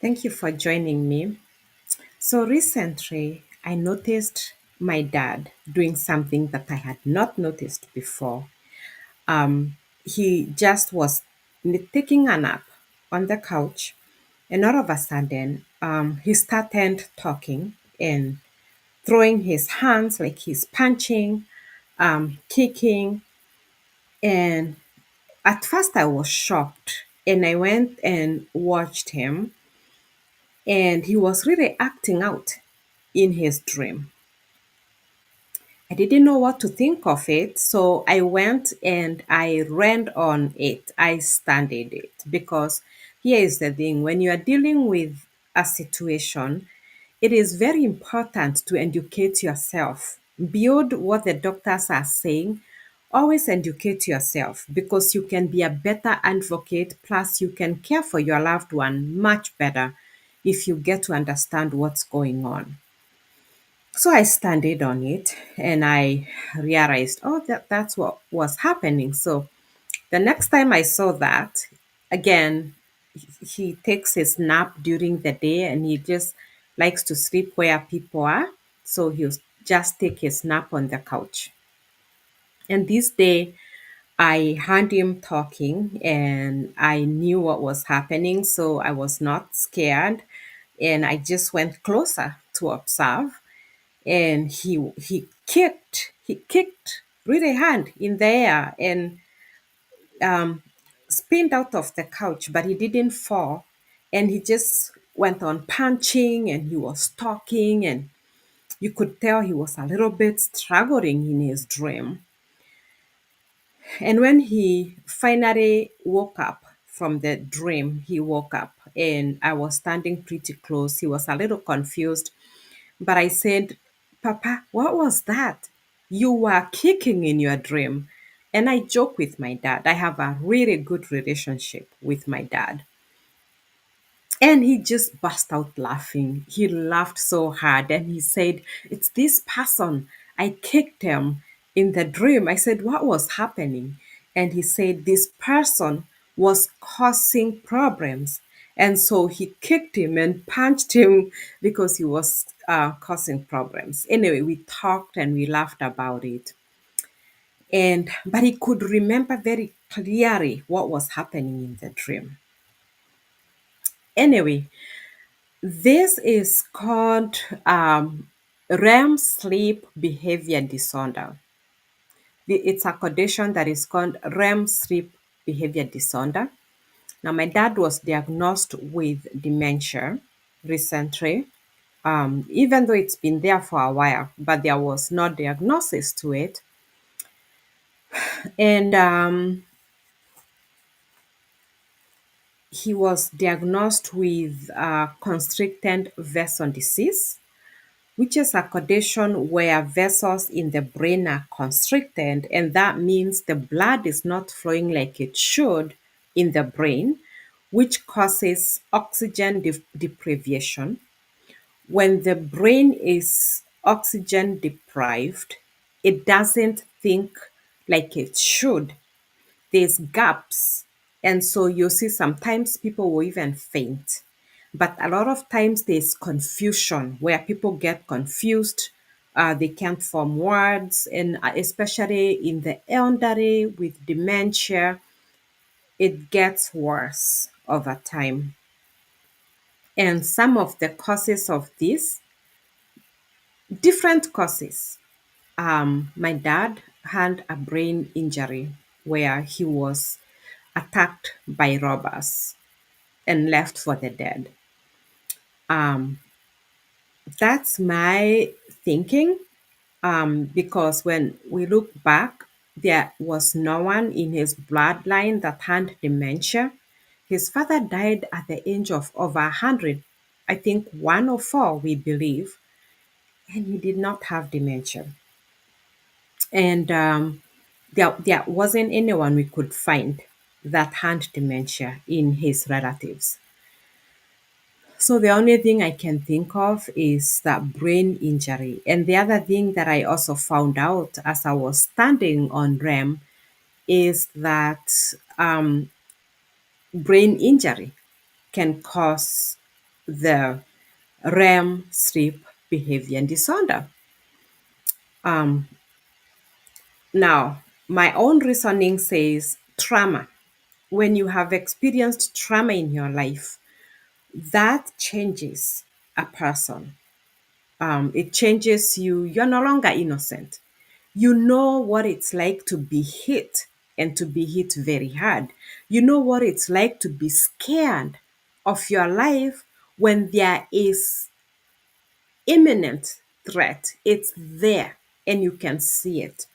Thank you for joining me. So, recently, I noticed my dad doing something that I had not noticed before. He just was taking a nap on the couch, and all of a sudden, he started talking and throwing his hands like he's punching, kicking. And at first, I was shocked, and I went and watched him, and he was really acting out in his dream. I didn't know what to think of it, so I went and I ran on it. I studied it because here is the thing, when you are dealing with a situation, it is very important to educate yourself. Beyond what the doctors are saying, always educate yourself because you can be a better advocate, plus, you can care for your loved one much better if you get to understand what's going on. So I studied on it and I realized, oh, that's what was happening. So the next time I saw that, again, he takes his nap during the day and he just likes to sleep where people are. So he'll just take his nap on the couch. And this day, I heard him talking and I knew what was happening. So I was not scared and I just went closer to observe, and he kicked really hard in the air and spinned out of the couch, but he didn't fall, and he just went on punching and he was talking, and you could tell he was a little bit struggling in his dream. And when he finally woke up from the dream, he woke up and I was standing pretty close. He was a little confused. But I said, Papa, what was that? You were kicking in your dream. And I joke with my dad. I have a really good relationship with my dad. And he just burst out laughing. He laughed so hard and he said, it's this person. I kicked him in the dream. I said, what was happening? And he said, this person was causing problems. And so he kicked him and punched him because he was causing problems. Anyway, we talked and we laughed about it. But he could remember very clearly what was happening in the dream. Anyway, this is called REM sleep behavior disorder. It's a condition that is called REM sleep behavior disorder. Now, my dad was diagnosed with dementia recently, even though it's been there for a while, but there was no diagnosis to it. And he was diagnosed with constricted vessel disease, which is a condition where vessels in the brain are constricted, and that means the blood is not flowing like it should in the brain, which causes oxygen deprivation. When the brain is oxygen deprived, it doesn't think like it should. There's gaps. And so you see sometimes people will even faint. But a lot of times there's confusion where people get confused. They can't form words. And especially in the elderly with dementia, it gets worse over time. And some of the causes of this, different causes. My dad had a brain injury where he was attacked by robbers and left for the dead. Um, that's my thinking, because when we look back, there was no one in his bloodline that had dementia. His father died at the age of over 100, I think 104, we believe, and he did not have dementia. And there wasn't anyone we could find that had dementia in his relatives. So the only thing I can think of is that brain injury. And the other thing that I also found out as I was standing on REM is that brain injury can cause the REM sleep behavior disorder. Um, Now, my own reasoning says trauma. When you have experienced trauma in your life, that changes a person. It changes you. You're no longer innocent. You know what it's like to be hit and to be hit very hard. You know what it's like to be scared of your life when there is imminent threat. It's there and you can see it.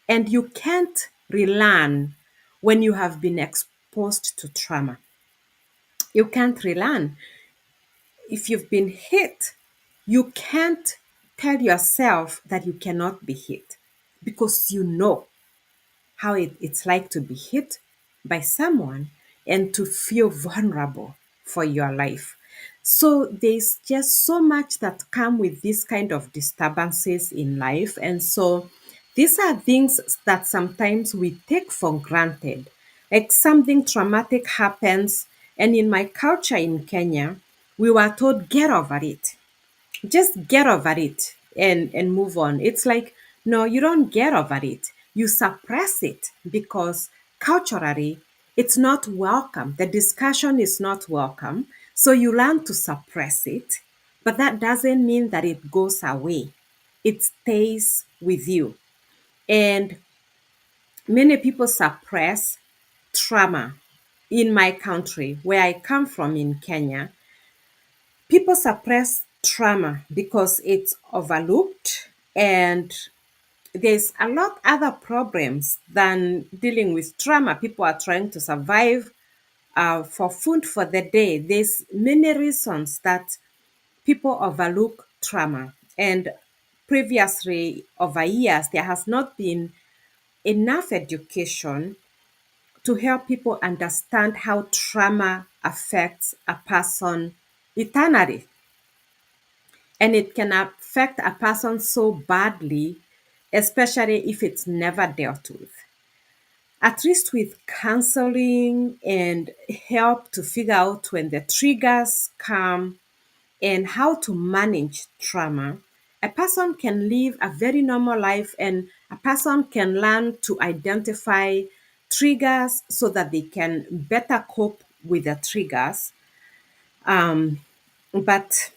And you can't relearn when you have been exposed to trauma. You can't relearn. If you've been hit, you can't tell yourself that you cannot be hit because you know how it's like to be hit by someone and to feel vulnerable for your life. So there's just so much that come with this kind of disturbances in life. And so these are things that sometimes we take for granted. Like something traumatic happens, and in my culture in Kenya, we were told, get over it, just get over it and move on. It's like, no, you don't get over it, you suppress it because culturally it's not welcome, the discussion is not welcome, so you learn to suppress it. But that doesn't mean that it goes away, it stays with you. And many people suppress trauma. In my country where I come from in Kenya, people suppress trauma because it's overlooked, and there's a lot other problems than dealing with trauma. People are trying to survive for food for the day. There's many reasons that people overlook trauma. And previously, over years, there has not been enough education to help people understand how trauma affects a person eternally. And it can affect a person so badly, especially if it's never dealt with. At least with counseling and help to figure out when the triggers come and how to manage trauma, a person can live a very normal life, and a person can learn to identify triggers so that they can better cope with the triggers. But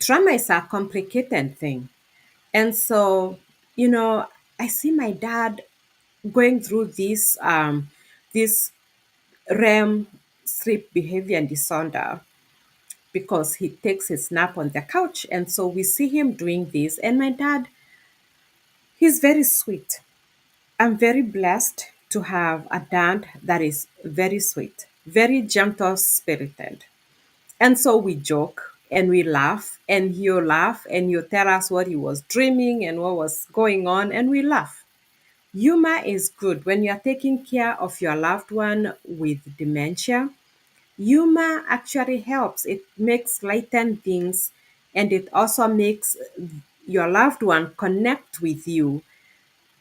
trauma is a complicated thing. And so, you know, I see my dad going through this REM sleep behavior disorder because he takes his nap on the couch. And so we see him doing this. And my dad, he's very sweet. I'm very blessed to have a dad that is very sweet, very gentle spirited. And so we joke and we laugh, and he'll laugh and he'll tell us what he was dreaming and what was going on, and we laugh. Humor is good when you're taking care of your loved one with dementia. Humor actually helps. It makes lighten things, and it also makes your loved one connect with you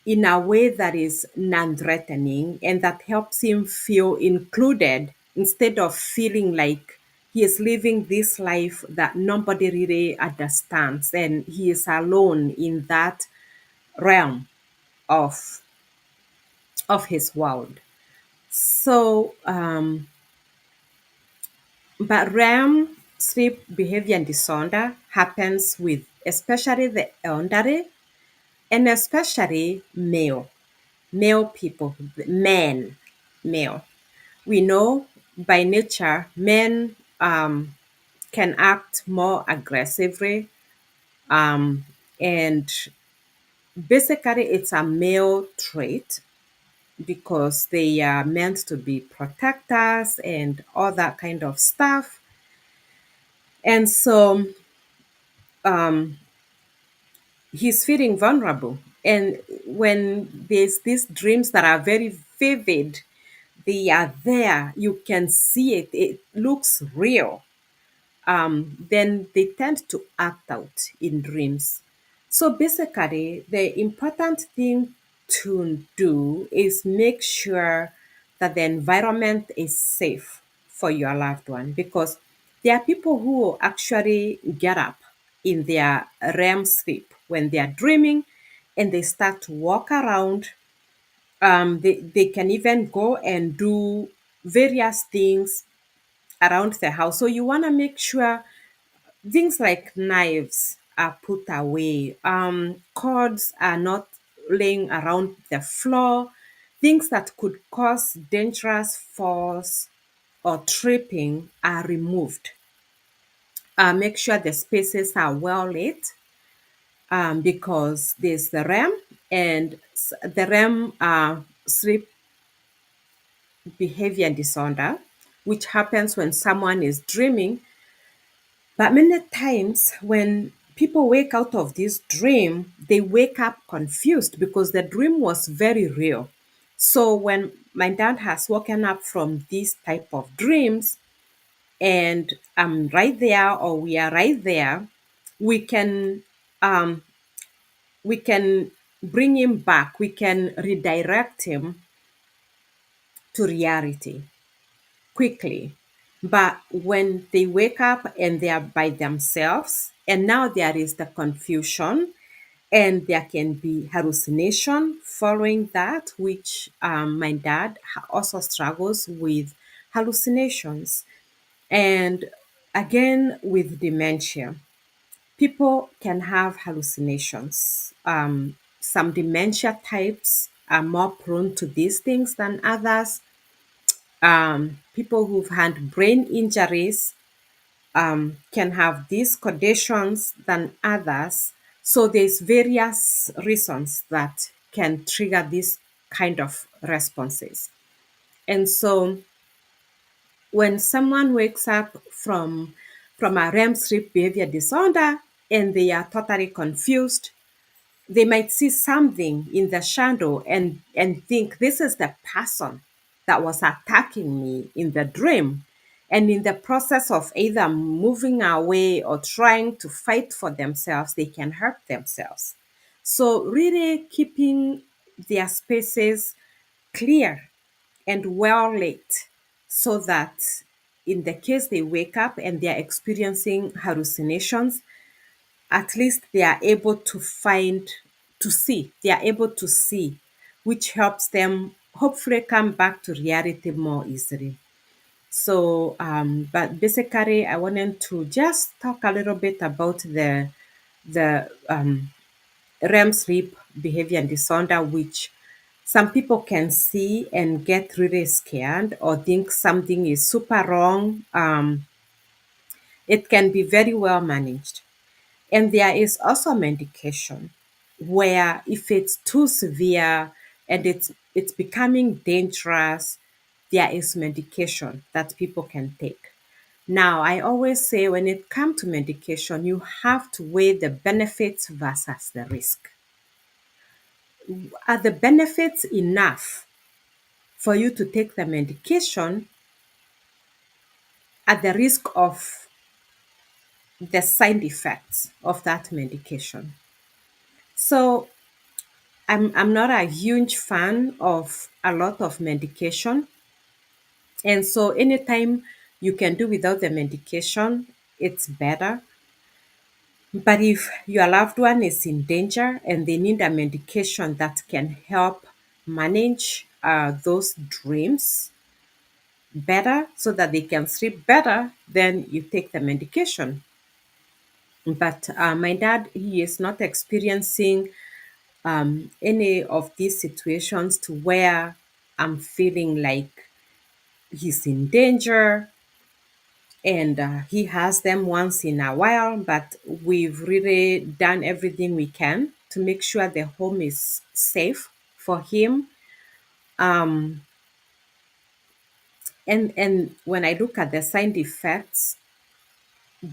in a way that is non-threatening and that helps him feel included instead of feeling like he is living this life that nobody really understands and he is alone in that realm of his world. So, but REM sleep behavior disorder happens with especially the elderly and especially male people, men, male. We know by nature men can act more aggressively, and basically it's a male trait because they are meant to be protectors and all that kind of stuff. And so he's feeling vulnerable. And when there's these dreams that are very vivid, they are there, you can see it, it looks real, then they tend to act out in dreams. So basically, the important thing to do is make sure that the environment is safe for your loved one because There are people who actually get up in their REM sleep when they are dreaming and they start to walk around. They can even go and do various things around the house. So you want to make sure things like knives are put away, cords are not laying around the floor, things that could cause dangerous falls or tripping are removed. Make sure the spaces are well lit, because there's the REM, and the REM sleep behavior disorder, which happens when someone is dreaming. But many times when people wake out of this dream, they wake up confused because the dream was very real. So when my dad has woken up from these type of dreams and I'm right there or we are right there, we can um, we can bring him back. We can redirect him to reality quickly. But when they wake up and they are by themselves, and now there is the confusion, and there can be hallucination following that, which my dad also struggles with hallucinations. And again, with dementia, people can have hallucinations. Some dementia types are more prone to these things than others. People who've had brain injuries can have these conditions than others. So there's various reasons that can trigger these kind of responses. And so when someone wakes up from a REM sleep behavior disorder and they are totally confused, they might see something in the shadow and think this is the person that was attacking me in the dream. And in the process of either moving away or trying to fight for themselves, they can hurt themselves. So, really keeping their spaces clear and well lit so that in the case they wake up and they're experiencing hallucinations, at least they are able to they are able to see, which helps them hopefully come back to reality more easily. So, but basically, I wanted to just talk a little bit about the REM sleep behavior disorder, which some people can see and get really scared or think something is super wrong. It can be very well managed. And there is also medication where if it's too severe and it's becoming dangerous, there is medication that people can take. Now, I always say when it comes to medication, you have to weigh the benefits versus the risk. Are the benefits enough for you to take the medication at the risk of the side effects of that medication? So I'm not a huge fan of a lot of medication. And so anytime you can do without the medication, it's better. But if your loved one is in danger and they need a medication that can help manage those dreams better so that they can sleep better, then you take the medication. But my dad, he is not experiencing any of these situations to where I'm feeling like he's in danger, and he has them once in a while, but we've really done everything we can to make sure the home is safe for him. Um, and when I look at the side effects,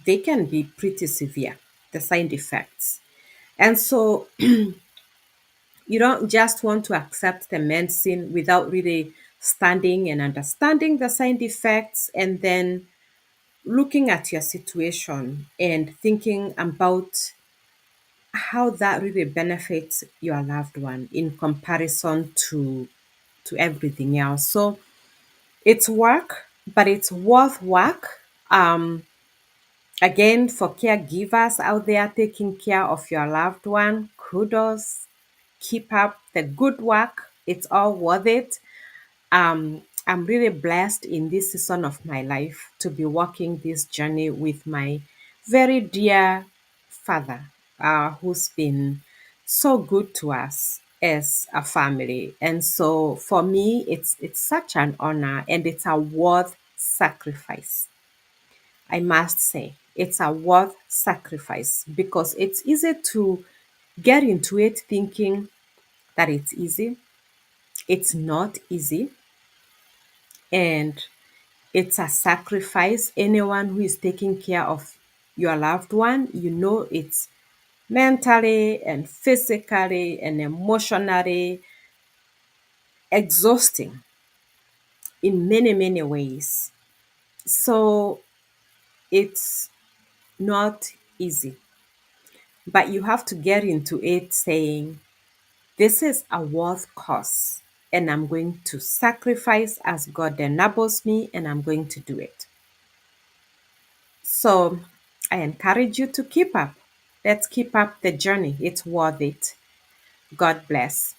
they can be pretty severe, the side effects. And so you don't just want to accept the medicine without really standing and understanding the side effects and then looking at your situation and thinking about how that really benefits your loved one in comparison to everything else. So it's work, but it's worth work. Again, for caregivers out there taking care of your loved one, kudos. Keep up the good work. It's all worth it. I'm really blessed in this season of my life to be walking this journey with my very dear father, who's been so good to us as a family. And so for me, it's such an honor and it's a worth sacrifice. I must say, it's a worth sacrifice because it's easy to get into it thinking that it's easy. It's not easy. And it's a sacrifice. Anyone who is taking care of your loved one, you know it's mentally and physically and emotionally exhausting in many, many ways. So it's not easy. But you have to get into it saying, this is a worth cause, and I'm going to sacrifice as God enables me, and I'm going to do it. So I encourage you to keep up. Let's keep up the journey. It's worth it. God bless.